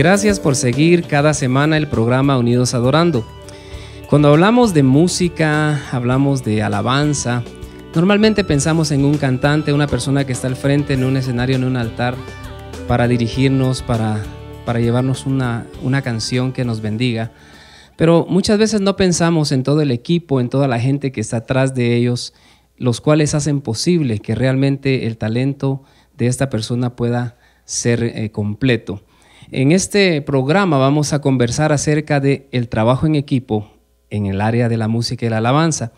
Gracias por seguir cada semana el programa Unidos Adorando. Cuando hablamos de música, hablamos de alabanza, normalmente pensamos en un cantante, una persona que está al frente en un escenario, en un altar, para dirigirnos, para llevarnos una canción que nos bendiga. Pero muchas veces no pensamos en todo el equipo, en toda la gente que está atrás de ellos, los cuales hacen posible que realmente el talento de esta persona pueda ser completo. En este programa vamos a conversar acerca del trabajo en equipo en el área de la música y la alabanza.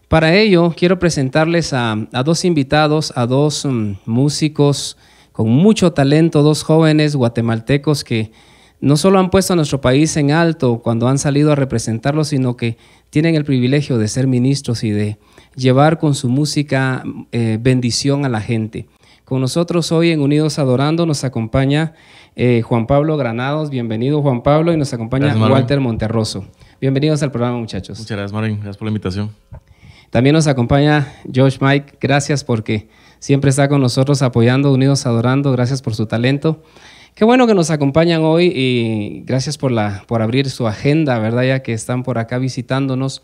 Para ello, quiero presentarles a dos invitados, a dos músicos con mucho talento, dos jóvenes guatemaltecos que no solo han puesto a nuestro país en alto cuando han salido a representarlo, sino que tienen el privilegio de ser ministros y de llevar con su música bendición a la gente. Con nosotros hoy en Unidos Adorando nos acompaña Juan Pablo Granados. Bienvenido, Juan Pablo, y nos acompaña Gracias, Walter Monterroso. Bienvenidos al programa, muchachos. Muchas gracias, Marvin. Gracias por la invitación. También nos acompaña Josh Mike. Gracias porque siempre está con nosotros apoyando Unidos Adorando. Gracias por su talento. Qué bueno que nos acompañan hoy y gracias por abrir su agenda, ¿verdad? Ya que están por acá visitándonos.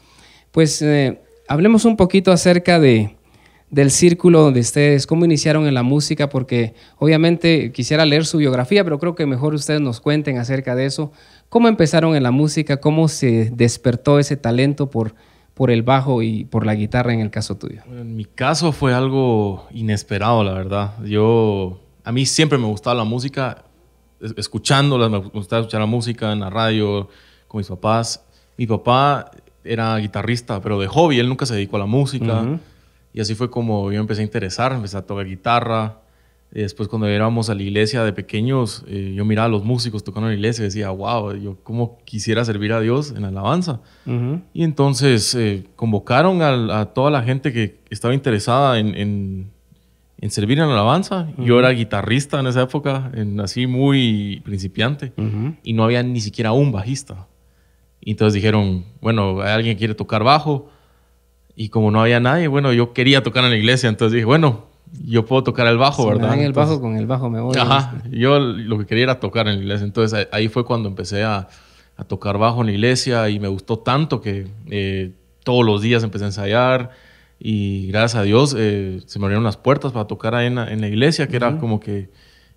Pues hablemos un poquito acerca del círculo donde ustedes, cómo iniciaron en la música, porque obviamente quisiera leer su biografía, pero creo que mejor ustedes nos cuenten acerca de eso. ¿Cómo empezaron en la música? ¿Cómo se despertó ese talento por el bajo y por la guitarra en el caso tuyo? Bueno, en mi caso fue algo inesperado, la verdad. A mí siempre me gustaba la música, escuchándola, me gustaba escuchar la música en la radio con mis papás. Mi papá era guitarrista, pero de hobby, él nunca se dedicó a la música. Y así fue como yo empecé a interesar, empecé a tocar guitarra. Y después cuando íbamos a la iglesia de pequeños, yo miraba a los músicos tocando en la iglesia y decía, wow, yo cómo quisiera servir a Dios en la alabanza. Y entonces convocaron a toda la gente que estaba interesada en servir en la alabanza. Yo era guitarrista en esa época, así muy principiante, y no había ni siquiera un bajista. Y entonces dijeron, bueno, ¿alguien quiere tocar bajo? Y como no había nadie, bueno, yo quería tocar en la iglesia, entonces dije, bueno, yo puedo tocar el bajo, si ¿verdad? Me dan el bajo, entonces, con el bajo me voy. Ajá, yo lo que quería era tocar en la iglesia. Entonces ahí fue cuando empecé a tocar bajo en la iglesia y me gustó tanto que todos los días empecé a ensayar y gracias a Dios se me abrieron las puertas para tocar ahí en la iglesia, que era como que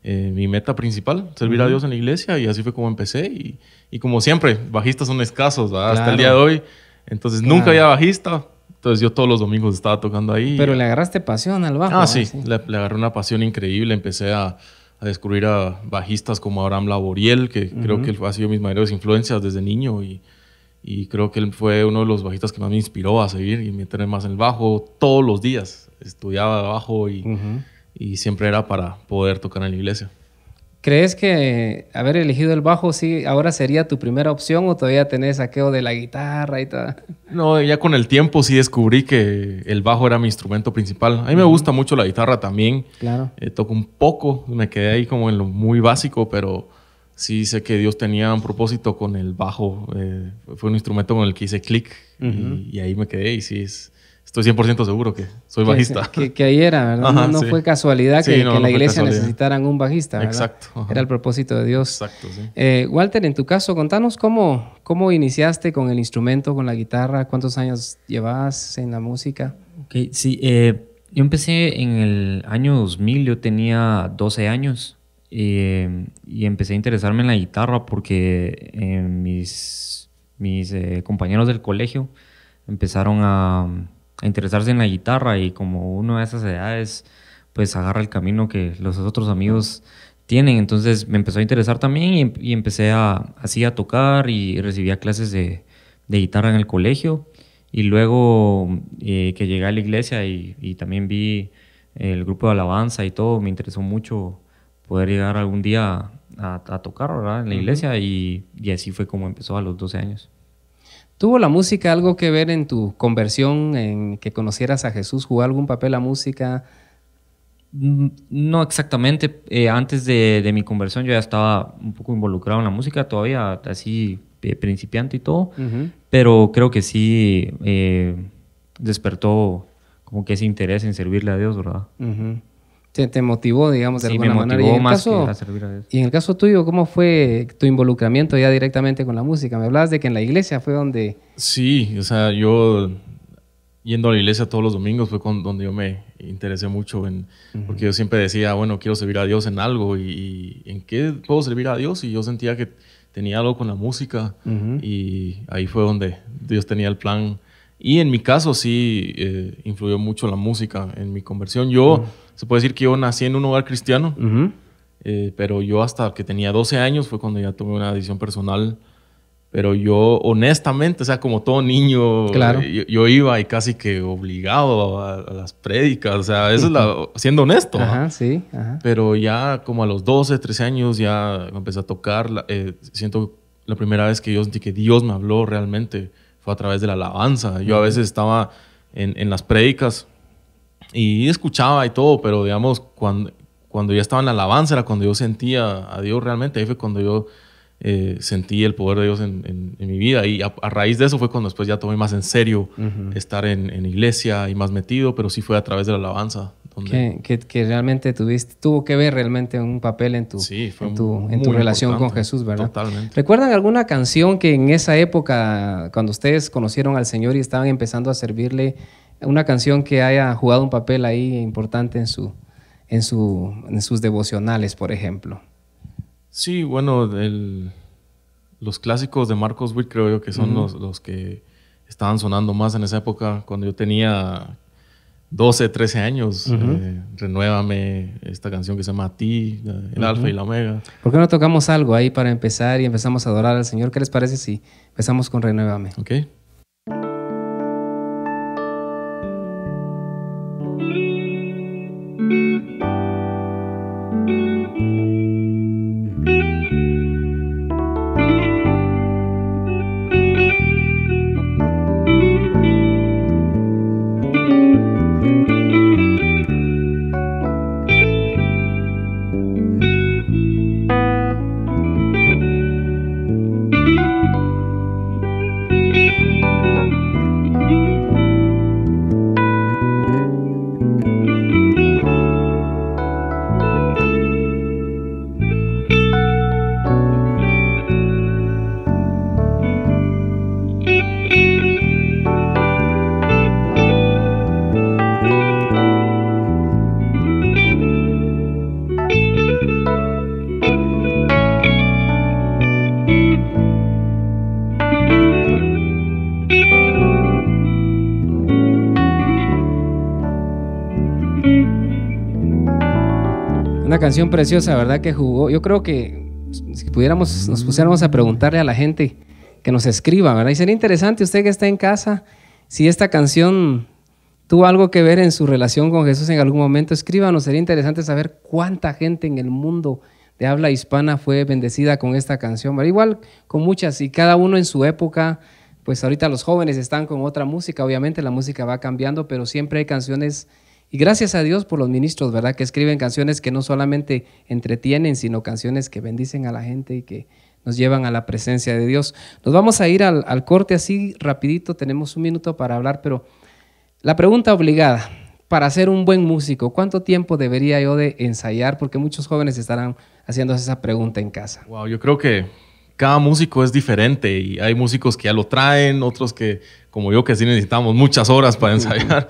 mi meta principal, servir a Dios en la iglesia, y así fue como empecé. Y como siempre, bajistas son escasos, ¿verdad? Hasta el día de hoy. Entonces nunca había bajista. Entonces yo todos los domingos estaba tocando ahí. Pero le agarraste pasión al bajo. Ah, sí. Le agarré una pasión increíble. Empecé a descubrir a bajistas como Abraham Laboriel, que creo que él ha sido mis mayores influencias desde niño. Y creo que él fue uno de los bajistas que más me inspiró a seguir y meterme más en el bajo. Todos los días estudiaba bajo y siempre era para poder tocar en la iglesia. ¿Crees que haber elegido el bajo sí ahora sería tu primera opción o todavía tenés saqueo de la guitarra y todo? No, ya con el tiempo sí descubrí que el bajo era mi instrumento principal. A mí me gusta mucho la guitarra también. Claro. Toco un poco, me quedé ahí como en lo muy básico, pero sí sé que Dios tenía un propósito con el bajo. Fue un instrumento con el que hice clic y ahí me quedé y sí estoy 100% seguro que soy bajista. Que ahí era, ¿verdad? Ajá, no sí. fue casualidad que en la iglesia casualidad. necesitaran un bajista, ¿verdad? Exacto. Ajá. Era el propósito de Dios. Exacto, sí. Walter, en tu caso, contanos cómo iniciaste con el instrumento, con la guitarra. ¿Cuántos años llevas en la música? Okay, sí, yo empecé en el año 2000, yo tenía 12 años y empecé a interesarme en la guitarra porque mis compañeros del colegio empezaron a interesarse en la guitarra y como uno de esas edades pues agarra el camino que los otros amigos tienen, entonces me empezó a interesar también y empecé así a tocar y recibía clases de guitarra en el colegio y luego que llegué a la iglesia y también vi el grupo de alabanza y todo, me interesó mucho poder llegar algún día a tocar, ¿verdad? En la iglesia y así fue como empezó a los 12 años. ¿Tuvo la música algo que ver en tu conversión, en que conocieras a Jesús? ¿Jugó algún papel la música? No exactamente. Antes de mi conversión yo ya estaba un poco involucrado en la música, todavía así principiante y todo, pero creo que sí despertó como que ese interés en servirle a Dios, ¿verdad? Te motivó, digamos, de Sí, alguna me manera. motivó más que a servir a Dios. Y en el caso tuyo, ¿cómo fue tu involucramiento ya directamente con la música? Me hablabas de que en la iglesia fue donde... Sí, o sea, yo yendo a la iglesia todos los domingos fue donde yo me interesé mucho porque yo siempre decía, bueno, quiero servir a Dios en algo y ¿en qué puedo servir a Dios? Y yo sentía que tenía algo con la música y ahí fue donde Dios tenía el plan. Y en mi caso sí influyó mucho la música en mi conversión. Yo, se puede decir que yo nací en un hogar cristiano, pero yo hasta que tenía 12 años fue cuando ya tomé una decisión personal. Pero yo, honestamente, o sea, como todo niño, claro. yo iba y casi que obligado a las prédicas. O sea, eso es siendo honesto. Ajá, sí. Ajá. Pero ya como a los 12, 13 años ya empecé a tocar. Siento la primera vez que yo sentí que Dios me habló realmente fue a través de la alabanza. Yo a veces estaba en las prédicas y escuchaba y todo, pero digamos, cuando ya estaba en la alabanza era cuando yo sentía a Dios realmente. Ahí fue cuando yo sentí el poder de Dios en mi vida y a raíz de eso fue cuando después ya tomé más en serio estar en iglesia y más metido, pero sí fue a través de la alabanza. Que realmente tuvo que ver realmente un papel en tu relación con Jesús, ¿verdad? Totalmente. ¿Recuerdan alguna canción que en esa época, cuando ustedes conocieron al Señor y estaban empezando a servirle, una canción que haya jugado un papel ahí importante en sus devocionales, por ejemplo? Sí, bueno, los clásicos de Marcos Witt creo yo que son los que estaban sonando más en esa época, cuando yo tenía 12, 13 años. Renuévame, esta canción que se llama A Ti, el Alfa y la Omega. ¿Por qué no tocamos algo ahí para empezar y empezamos a adorar al Señor? ¿Qué les parece si empezamos con Renuévame? Ok. Una canción preciosa, ¿verdad? Que jugó. Yo creo que si nos pusiéramos a preguntarle a la gente que nos escriba, ¿verdad? Y sería interesante, usted que está en casa, si esta canción tuvo algo que ver en su relación con Jesús en algún momento, escríbanos. Sería interesante saber cuánta gente en el mundo de habla hispana fue bendecida con esta canción, ¿verdad? Igual con muchas, y cada uno en su época. Pues ahorita los jóvenes están con otra música, obviamente la música va cambiando, pero siempre hay canciones. Y gracias a Dios por los ministros, ¿verdad? Que escriben canciones que no solamente entretienen, sino canciones que bendicen a la gente y que nos llevan a la presencia de Dios. Nos vamos a ir al corte así rapidito, tenemos un minuto para hablar, pero la pregunta obligada, para ser un buen músico, ¿cuánto tiempo debería yo de ensayar? Porque muchos jóvenes estarán haciéndose esa pregunta en casa. Wow, yo creo que cada músico es diferente y hay músicos que ya lo traen, otros que, como yo, que sí necesitamos muchas horas para ensayar.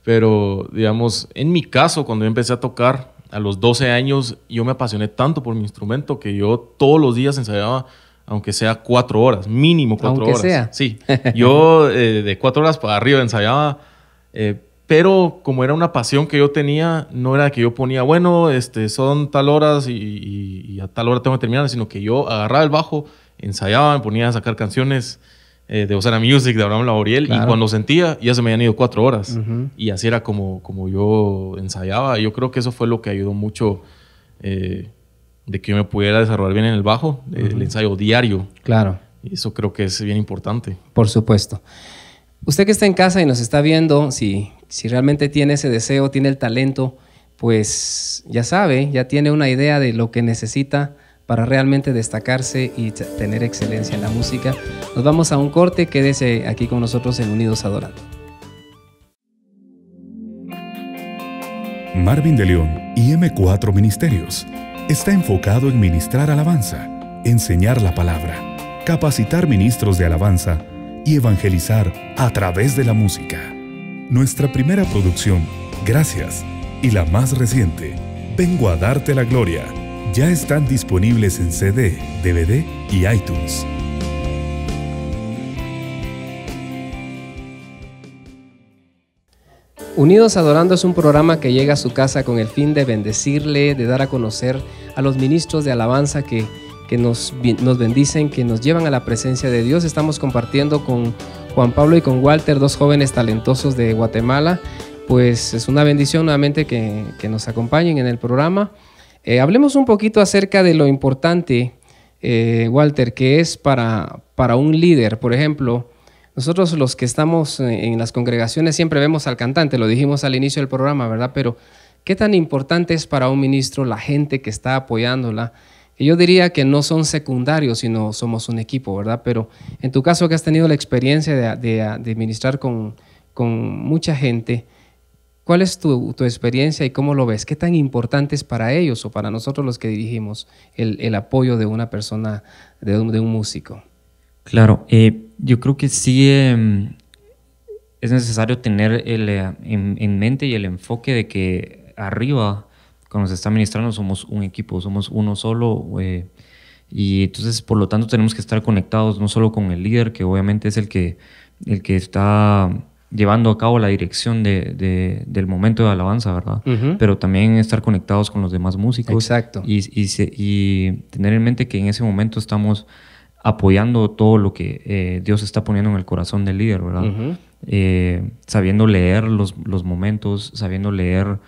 Pero, digamos, en mi caso, cuando yo empecé a tocar a los 12 años, yo me apasioné tanto por mi instrumento que yo todos los días ensayaba, aunque sea 4 horas, mínimo 4 horas. Aunque sea. Sí, yo de 4 horas para arriba ensayaba, pero como era una pasión que yo tenía, no era que yo ponía, bueno, son tal horas y a tal hora tengo que terminar, sino que yo agarraba el bajo, ensayaba, me ponía a sacar canciones de Osana Music, de Abraham Laboriel, claro. Y cuando sentía, ya se me habían ido 4 horas. Y así era como yo ensayaba. Yo creo que eso fue lo que ayudó mucho de que yo me pudiera desarrollar bien en el bajo, el ensayo diario. Claro. Y eso creo que es bien importante. Por supuesto. Usted que está en casa y nos está viendo, si realmente tiene ese deseo, tiene el talento, pues ya sabe, ya tiene una idea de lo que necesita para realmente destacarse y tener excelencia en la música. Nos vamos a un corte, quédese aquí con nosotros en Unidos Adorando. Marvin de León y M4 Ministerios está enfocado en ministrar alabanza, enseñar la palabra, capacitar ministros de alabanza y evangelizar a través de la música. Nuestra primera producción, Gracias, y la más reciente, Vengo a darte la gloria, ya están disponibles en CD, DVD y iTunes. Unidos Adorando es un programa que llega a su casa con el fin de bendecirle, de dar a conocer a los ministros de alabanza que nos bendicen, que nos llevan a la presencia de Dios. Estamos compartiendo con Juan Pablo y con Walter, dos jóvenes talentosos de Guatemala. Pues es una bendición nuevamente que nos acompañen en el programa. Hablemos un poquito acerca de lo importante, Walter, que es para un líder. Por ejemplo, nosotros los que estamos en las congregaciones siempre vemos al cantante, lo dijimos al inicio del programa, ¿verdad? Pero ¿qué tan importante es para un ministro la gente que está apoyándola? Y yo diría que no son secundarios, sino somos un equipo, ¿verdad? Pero en tu caso que has tenido la experiencia de ministrar con mucha gente, ¿cuál es tu experiencia y cómo lo ves? ¿Qué tan importante es para ellos o para nosotros los que dirigimos el apoyo de una persona, de un músico? Claro, yo creo que sí es necesario tener en mente y el enfoque de que arriba, cuando se está ministrando, somos un equipo, somos uno solo, y entonces por lo tanto tenemos que estar conectados no solo con el líder, que obviamente es el que está llevando a cabo la dirección del momento de alabanza, ¿verdad? Uh-huh. Pero también estar conectados con los demás músicos. Exacto. Y tener en mente que en ese momento estamos apoyando todo lo que Dios está poniendo en el corazón del líder, ¿verdad? Uh-huh. Sabiendo leer los momentos, sabiendo leer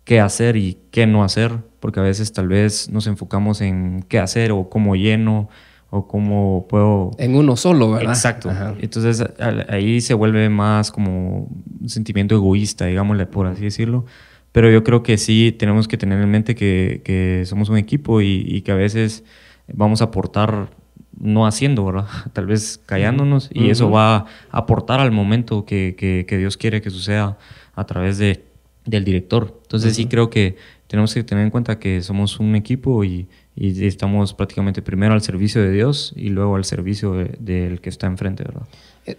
qué hacer y qué no hacer, porque a veces tal vez nos enfocamos en qué hacer o cómo lleno o cómo puedo... En uno solo, ¿verdad? Exacto. Ajá. Entonces ahí se vuelve más como un sentimiento egoísta, digámosle, por así decirlo. Pero yo creo que sí tenemos que tener en mente que somos un equipo y que a veces vamos a aportar no haciendo, ¿verdad? Tal vez callándonos, y eso va a aportar al momento que Dios quiere que suceda a través del director. Entonces sí creo que tenemos que tener en cuenta que somos un equipo y estamos prácticamente primero al servicio de Dios y luego al servicio del que está enfrente, ¿verdad?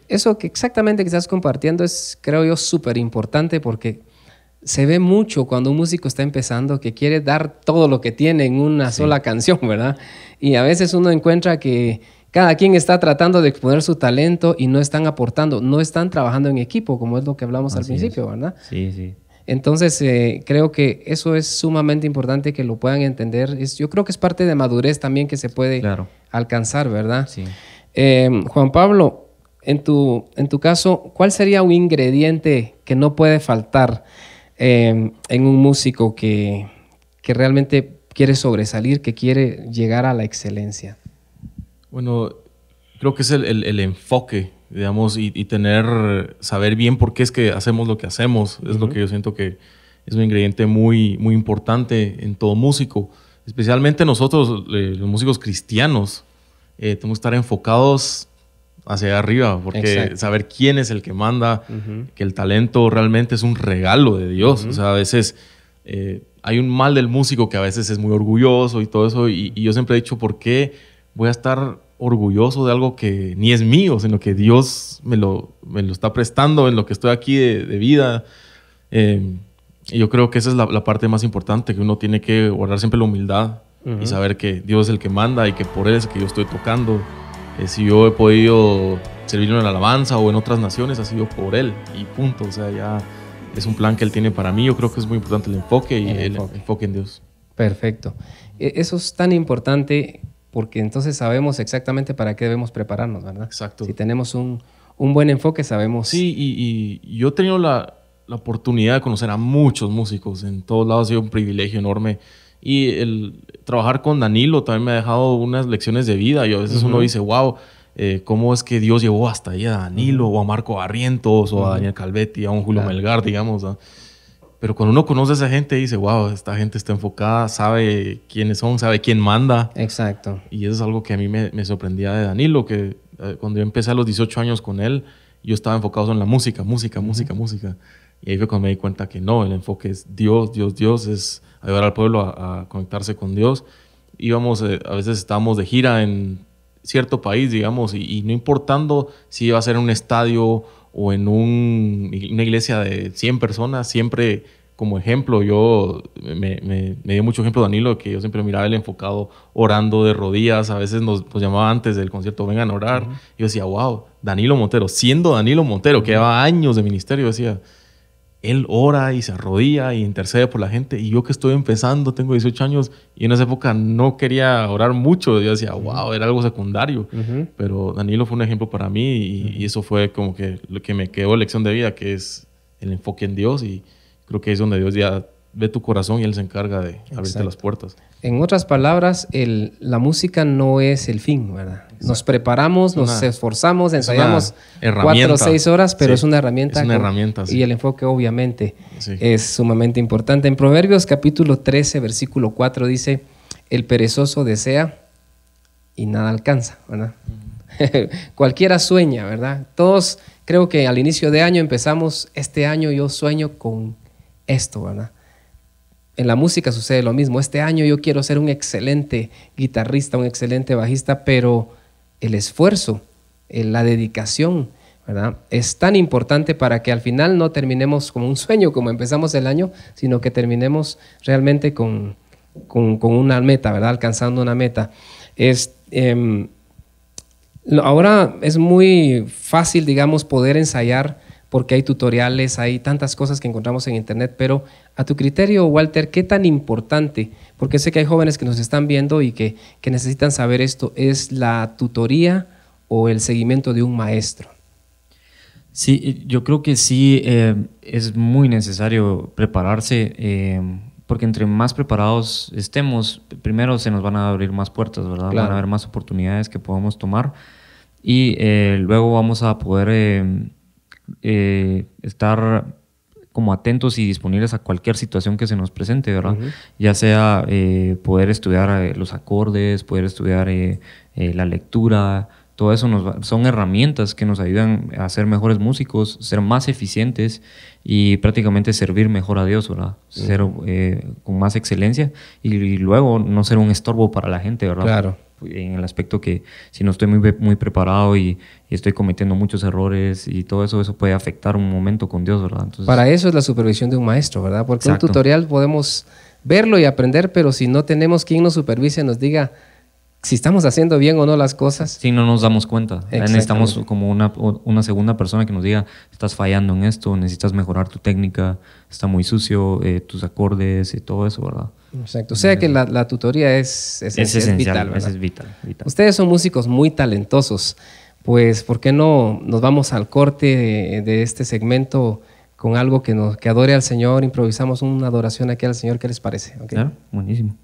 Eso que exactamente que estás compartiendo es, creo yo, súper importante, porque se ve mucho cuando un músico está empezando que quiere dar todo lo que tiene en una sola canción, ¿verdad? Y a veces uno encuentra que cada quien está tratando de exponer su talento y no están aportando, no están trabajando en equipo, como es lo que hablamos al principio, ¿verdad? Sí, sí. Entonces, creo que eso es sumamente importante que lo puedan entender. Yo creo que es parte de madurez también que se puede alcanzar, ¿verdad? Sí. Juan Pablo, en tu caso, ¿cuál sería un ingrediente que no puede faltar en un músico que realmente quiere sobresalir, que quiere llegar a la excelencia? Bueno, creo que es el enfoque, digamos, y saber bien por qué es que hacemos lo que hacemos. Es lo que yo siento que es un ingrediente muy, muy importante en todo músico. Especialmente nosotros, los músicos cristianos, tenemos que estar enfocados hacia arriba, porque saber quién es el que manda, que el talento realmente es un regalo de Dios. O sea, a veces hay un mal del músico que a veces es muy orgulloso y todo eso, y yo siempre he dicho, ¿por qué voy a estar orgulloso de algo que ni es mío, sino que Dios me lo está prestando en lo que estoy aquí de vida? Y yo creo que esa es la parte más importante, que uno tiene que guardar siempre la humildad y saber que Dios es el que manda y que por Él es que yo estoy tocando. Si yo he podido servirlo en la alabanza o en otras naciones, ha sido por Él y punto. O sea, ya es un plan que Él tiene para mí. Yo creo que es muy importante el enfoque y el enfoque en Dios. Perfecto. Eso es tan importante, porque entonces sabemos exactamente para qué debemos prepararnos, ¿verdad? Exacto. Si tenemos un buen enfoque, sabemos. Sí, y yo he tenido la oportunidad de conocer a muchos músicos. En todos lados ha sido un privilegio enorme. Y el trabajar con Danilo también me ha dejado unas lecciones de vida. Y a veces uno dice, wow, ¿cómo es que Dios llevó hasta ahí a Danilo o a Marco Barrientos o a Daniel Calvetti, a un Julio Melgar, digamos, ¿no? Pero cuando uno conoce a esa gente dice, wow, esta gente está enfocada, sabe quiénes son, sabe quién manda. Exacto. Y eso es algo que a mí me sorprendía de Danilo, que cuando yo empecé a los 18 años con él, yo estaba enfocado en la música. Y ahí fue cuando me di cuenta que no, el enfoque es Dios, Dios, Dios, es ayudar al pueblo a conectarse con Dios. Íbamos, a veces estábamos de gira en cierto país, digamos, y no importando si iba a ser en un estadio o en una iglesia de 100 personas, siempre como ejemplo, me dio mucho ejemplo Danilo, que yo siempre miraba él enfocado, orando de rodillas, a veces nos llamaba antes del concierto, vengan a orar. Uh-huh. Y yo decía, wow, Danilo Montero, siendo Danilo Montero, que lleva años de ministerio, yo decía, él ora y se arrodilla y intercede por la gente, y yo que estoy empezando, tengo 18 años, y en esa época no quería orar mucho, yo decía, wow, era algo secundario, uh-huh. Pero Danilo fue un ejemplo para mí, y eso fue como que lo que me quedó lección de vida, que es el enfoque en Dios, y creo que es donde Dios ya ve tu corazón y Él se encarga de abrirte las puertas. En otras palabras, la música no es el fin, ¿verdad? Exacto. Nos preparamos, nos esforzamos, ensayamos 4 o 6 horas, pero es una herramienta. Es una herramienta, y el enfoque obviamente es sumamente importante. En Proverbios capítulo 13, versículo 4 dice, el perezoso desea y nada alcanza, ¿verdad? Uh-huh. Cualquiera sueña, ¿verdad? Todos creo que al inicio de año empezamos, este año yo sueño con esto, ¿verdad? En la música sucede lo mismo. Este año yo quiero ser un excelente guitarrista, un excelente bajista, pero el esfuerzo, la dedicación, ¿verdad? Es tan importante para que al final no terminemos como un sueño, como empezamos el año, sino que terminemos realmente con una meta, ¿verdad? Alcanzando una meta. Ahora es muy fácil, digamos, poder ensayar porque hay tutoriales, hay tantas cosas que encontramos en internet, pero a tu criterio, Walter, ¿qué tan importante? Porque sé que hay jóvenes que nos están viendo y que necesitan saber esto, ¿es la tutoría o el seguimiento de un maestro? Sí, yo creo que sí es muy necesario prepararse, porque entre más preparados estemos, primero se nos van a abrir más puertas, ¿verdad? Claro. Van a haber más oportunidades que podamos tomar y luego vamos a poder estar como atentos y disponibles a cualquier situación que se nos presente, ¿verdad? Uh-huh. Ya sea poder estudiar los acordes, poder estudiar la lectura, todo eso son herramientas que nos ayudan a ser mejores músicos, ser más eficientes y prácticamente servir mejor a Dios, ¿verdad? Uh-huh. Ser con más excelencia y luego no ser un estorbo para la gente, ¿verdad? Claro. En el aspecto que si no estoy muy preparado y estoy cometiendo muchos errores y todo eso puede afectar un momento con Dios, ¿verdad? Entonces, para eso es la supervisión de un maestro, ¿verdad? Porque exacto. Un tutorial podemos verlo y aprender, pero si no tenemos quien nos supervise, nos diga si estamos haciendo bien o no las cosas. Sí, no nos damos cuenta. Necesitamos como una segunda persona que nos diga, estás fallando en esto, necesitas mejorar tu técnica, está muy sucio, tus acordes y todo eso, ¿verdad? Exacto. O sea que la tutoría es vital, ¿verdad? Es vital. Ustedes son músicos muy talentosos. Pues, ¿por qué no nos vamos al corte de este segmento con algo que adore al Señor? Improvisamos una adoración aquí al Señor. ¿Qué les parece? ¿Okay? Claro, buenísimo.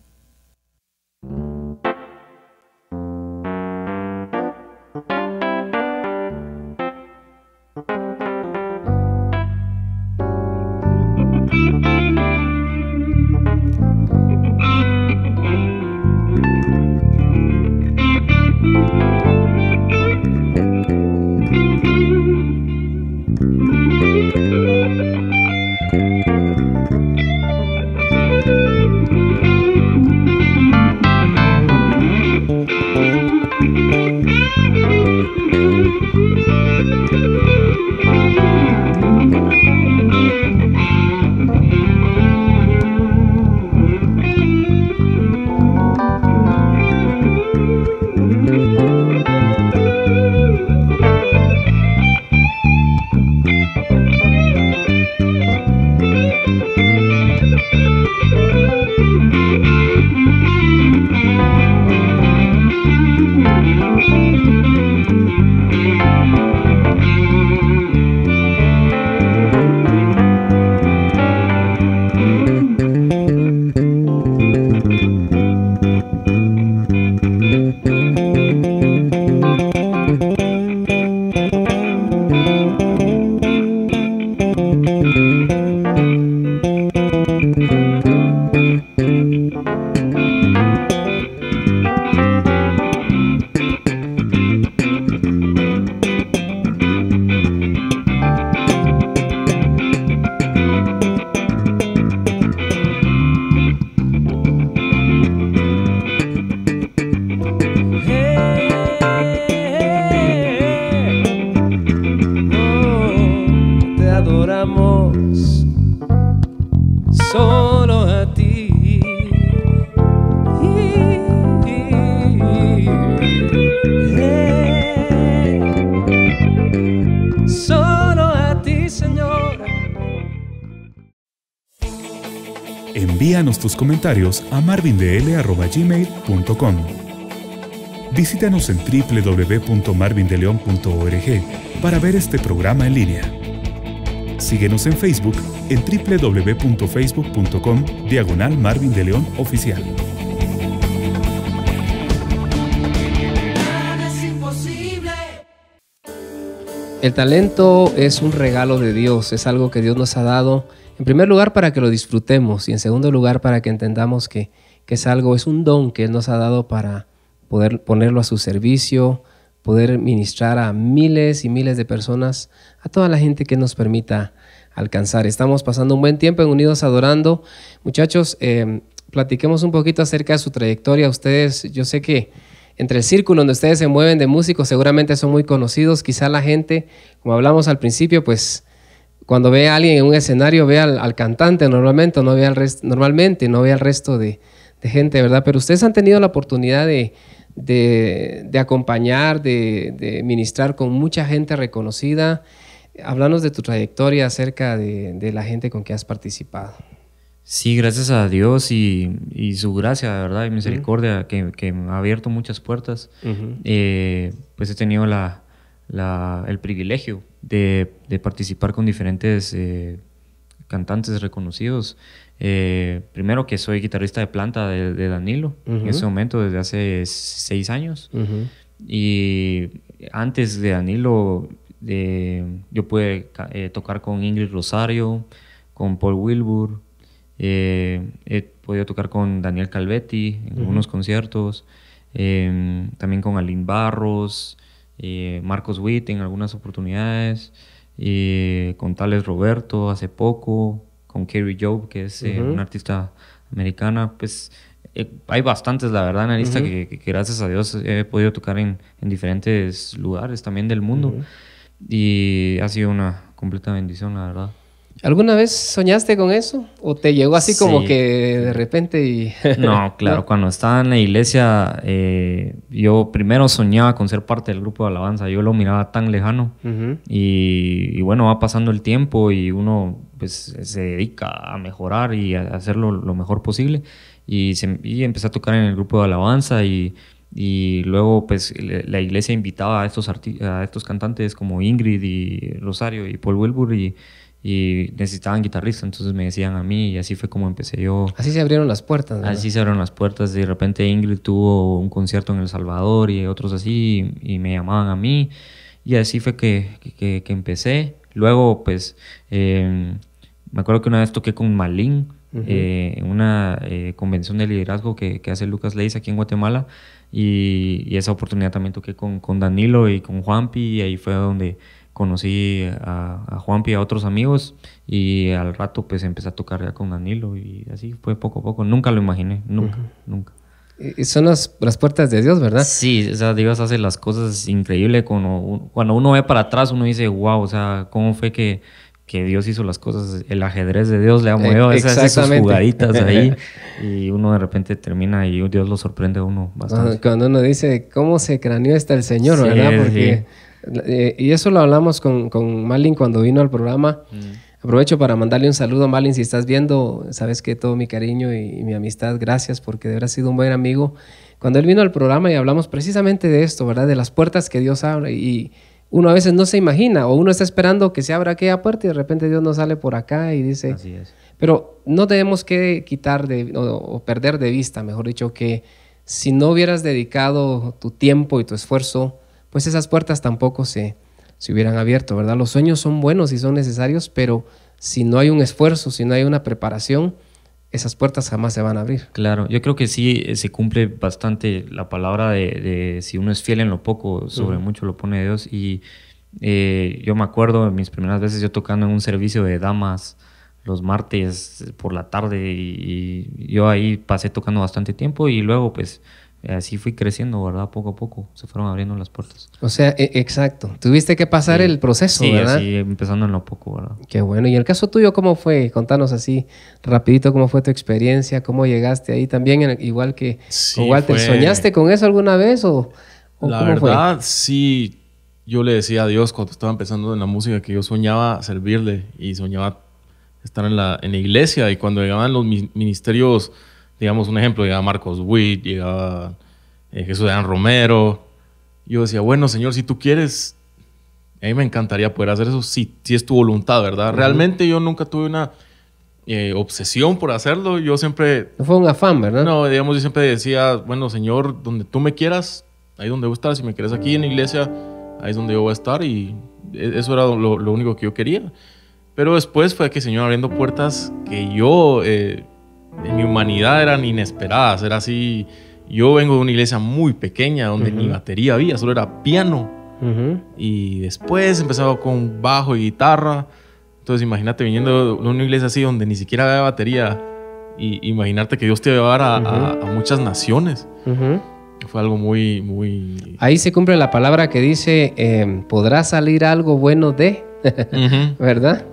Envíanos tus comentarios a marvindl@gmail.com. Visítanos en www.marvindeleon.org para ver este programa en línea. Síguenos en Facebook en www.facebook.com/Marvin de León Oficial. El talento es un regalo de Dios, es algo que Dios nos ha dado, en primer lugar para que lo disfrutemos y en segundo lugar para que entendamos que es un don que Él nos ha dado para poder ponerlo a su servicio, poder ministrar a miles y miles de personas, a toda la gente que nos permita alcanzar. Estamos pasando un buen tiempo en Unidos Adorando. Muchachos, platiquemos un poquito acerca de su trayectoria. Ustedes, yo sé que entre el círculo donde ustedes se mueven de músicos seguramente son muy conocidos. Quizá la gente, como hablamos al principio, pues cuando ve a alguien en un escenario ve al cantante normalmente, no ve al resto de gente, ¿verdad? Pero ustedes han tenido la oportunidad de acompañar, de ministrar con mucha gente reconocida. Háblanos de tu trayectoria acerca de la gente con que has participado. Sí, gracias a Dios y su gracia, de verdad, y misericordia, que me ha abierto muchas puertas. Pues he tenido el privilegio de participar con diferentes cantantes reconocidos. Primero que soy guitarrista de planta de Danilo, en ese momento desde hace 6 años. Y antes de Danilo yo pude tocar con Ingrid Rosario, con Paul Wilbur, he podido tocar con Daniel Calvetti en algunos conciertos, también con Aline Barros, Marcos Witt en algunas oportunidades, con Tales Roberto hace poco, con Carrie Job, que es una artista americana. Pues hay bastantes, la verdad, en la lista que gracias a Dios he podido tocar en diferentes lugares también del mundo. Y ha sido una completa bendición, la verdad. ¿Alguna vez soñaste con eso? ¿O te llegó así como que de repente y...? No, claro. ¿No? Cuando estaba en la iglesia, yo primero soñaba con ser parte del grupo de alabanza. Yo lo miraba tan lejano. Y bueno, va pasando el tiempo y uno pues se dedica a mejorar y a hacerlo lo mejor posible. Y empecé a tocar en el grupo de alabanza y luego pues la iglesia invitaba a estos cantantes como Ingrid y Rosario y Paul Wilbur y necesitaban guitarristas, entonces me decían a mí y así fue como empecé yo. Así se abrieron las puertas, ¿verdad? Así se abrieron las puertas. De repente Ingrid tuvo un concierto en El Salvador y otros así y me llamaban a mí y así fue que empecé. Luego pues me acuerdo que una vez toqué con Malín en una convención de liderazgo que hace Lucas Leis aquí en Guatemala y esa oportunidad también toqué con Danilo y con Juanpi y ahí fue donde conocí a Juanpi y a otros amigos y al rato pues empecé a tocar ya con Danilo y así fue poco a poco. Nunca lo imaginé, nunca. Y son las puertas de Dios, ¿verdad? Sí, o sea, Dios hace las cosas increíbles. Cuando uno ve para atrás uno dice, wow, o sea, ¿cómo fue que Dios hizo las cosas? El ajedrez de Dios le ha movido esas jugaditas ahí y uno de repente termina y Dios lo sorprende a uno bastante. Cuando uno dice, ¿cómo se craneó está el Señor? Sí, ¿verdad? Porque... y eso lo hablamos con Malin cuando vino al programa. Aprovecho para mandarle un saludo a Malin. Si estás viendo, sabes que todo mi cariño y mi amistad, gracias porque de verdad has sido un buen amigo. Cuando él vino al programa y hablamos precisamente de esto, ¿verdad? De las puertas que Dios abre y uno a veces no se imagina o uno está esperando que se abra aquella puerta y de repente Dios nos sale por acá y dice... Así es. Pero no debemos que quitar o perder de vista, mejor dicho, que si no hubieras dedicado tu tiempo y tu esfuerzo, pues esas puertas tampoco se hubieran abierto, ¿verdad? Los sueños son buenos y son necesarios, pero si no hay un esfuerzo, si no hay una preparación, esas puertas jamás se van a abrir. Claro, yo creo que sí se cumple bastante la palabra de si uno es fiel en lo poco, sobre mucho lo pone Dios. Y yo me acuerdo de mis primeras veces yo tocando en un servicio de damas los martes por la tarde y yo ahí pasé tocando bastante tiempo y luego pues... así fui creciendo, ¿verdad? Poco a poco se fueron abriendo las puertas. O sea, exacto. Tuviste que pasar el proceso, ¿verdad? Sí, empezando en lo poco, ¿verdad? Qué bueno. ¿Y el caso tuyo cómo fue? Contanos así rapidito cómo fue tu experiencia, cómo llegaste ahí también, igual que con Walter. ¿Soñaste con eso alguna vez o la cómo verdad, fue? Sí. Yo le decía a Dios cuando estaba empezando en la música que yo soñaba servirle y soñaba estar en la iglesia. Y cuando llegaban los ministerios, digamos un ejemplo, llegaba Marcos Witt, llegaba Jesús Adán Romero, yo decía, bueno, Señor, si tú quieres, a mí me encantaría poder hacer eso, si es tu voluntad, ¿verdad? Realmente yo nunca tuve una obsesión por hacerlo. Yo siempre... No fue un afán, ¿verdad? No, digamos, yo siempre decía, bueno, Señor, donde tú me quieras, ahí donde voy a estar. Si me quieres aquí en la iglesia, ahí es donde yo voy a estar. Y eso era lo único que yo quería. Pero después fue que el Señor abriendo puertas que yo, en mi humanidad, eran inesperadas. Era así, yo vengo de una iglesia muy pequeña, donde ni batería había, solo era piano. Y después empezaba con bajo y guitarra. Entonces imagínate viniendo de una iglesia así donde ni siquiera había batería, y imaginarte que Dios te va a llevar a muchas naciones. Fue algo muy, muy... Ahí se cumple la palabra que dice, podrá salir algo bueno de, ¿verdad?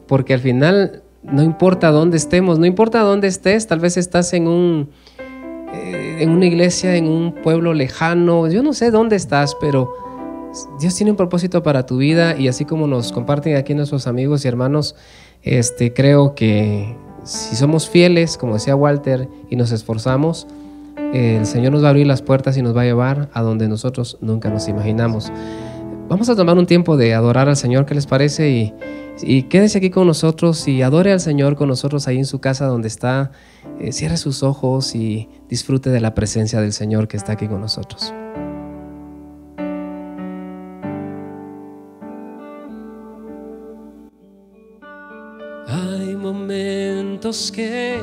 Porque al final no importa dónde estemos, no importa dónde estés, tal vez estás en una iglesia, en un pueblo lejano, yo no sé dónde estás, pero Dios tiene un propósito para tu vida, y así como nos comparten aquí nuestros amigos y hermanos, creo que si somos fieles, como decía Walter, y nos esforzamos, el Señor nos va a abrir las puertas y nos va a llevar a donde nosotros nunca nos imaginamos. Vamos a tomar un tiempo de adorar al Señor, ¿qué les parece? Y quédese aquí con nosotros y adore al Señor con nosotros ahí en su casa donde está. Cierre sus ojos y disfrute de la presencia del Señor que está aquí con nosotros. Hay momentos que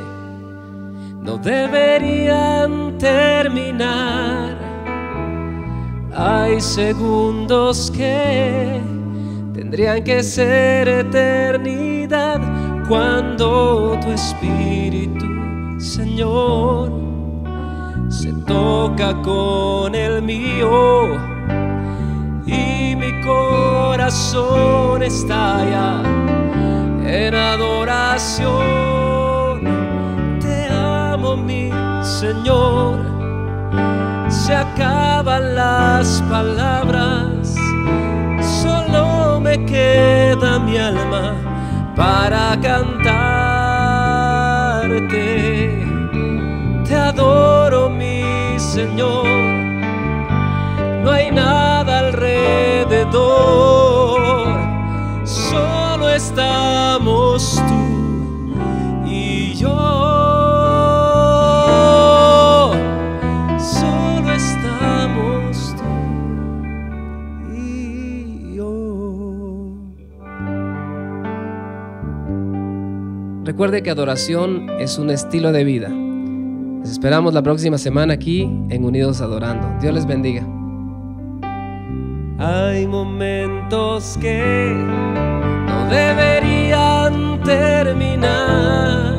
no deberían terminar. Hay segundos que tendrían que ser eternidad. Cuando tu espíritu, Señor, se toca con el mío y mi corazón estalla en adoración. Te amo, mi Señor. Se acaban las palabras, solo me queda mi alma para cantarte. Te adoro, mi Señor. No hay nada alrededor, solo estamos tú y yo. Solo estamos tú y yo. Recuerde que adoración es un estilo de vida. Les esperamos la próxima semana aquí en Unidos Adorando. Dios les bendiga. Hay momentos que no deberían terminar.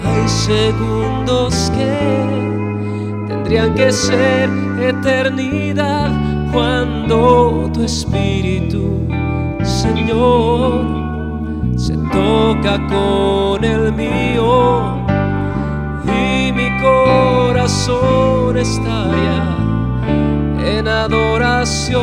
Hay segundos que tendrían que ser eternidad. Cuando tu espíritu, Señor, se toca con el mío y mi corazón estalla en adoración.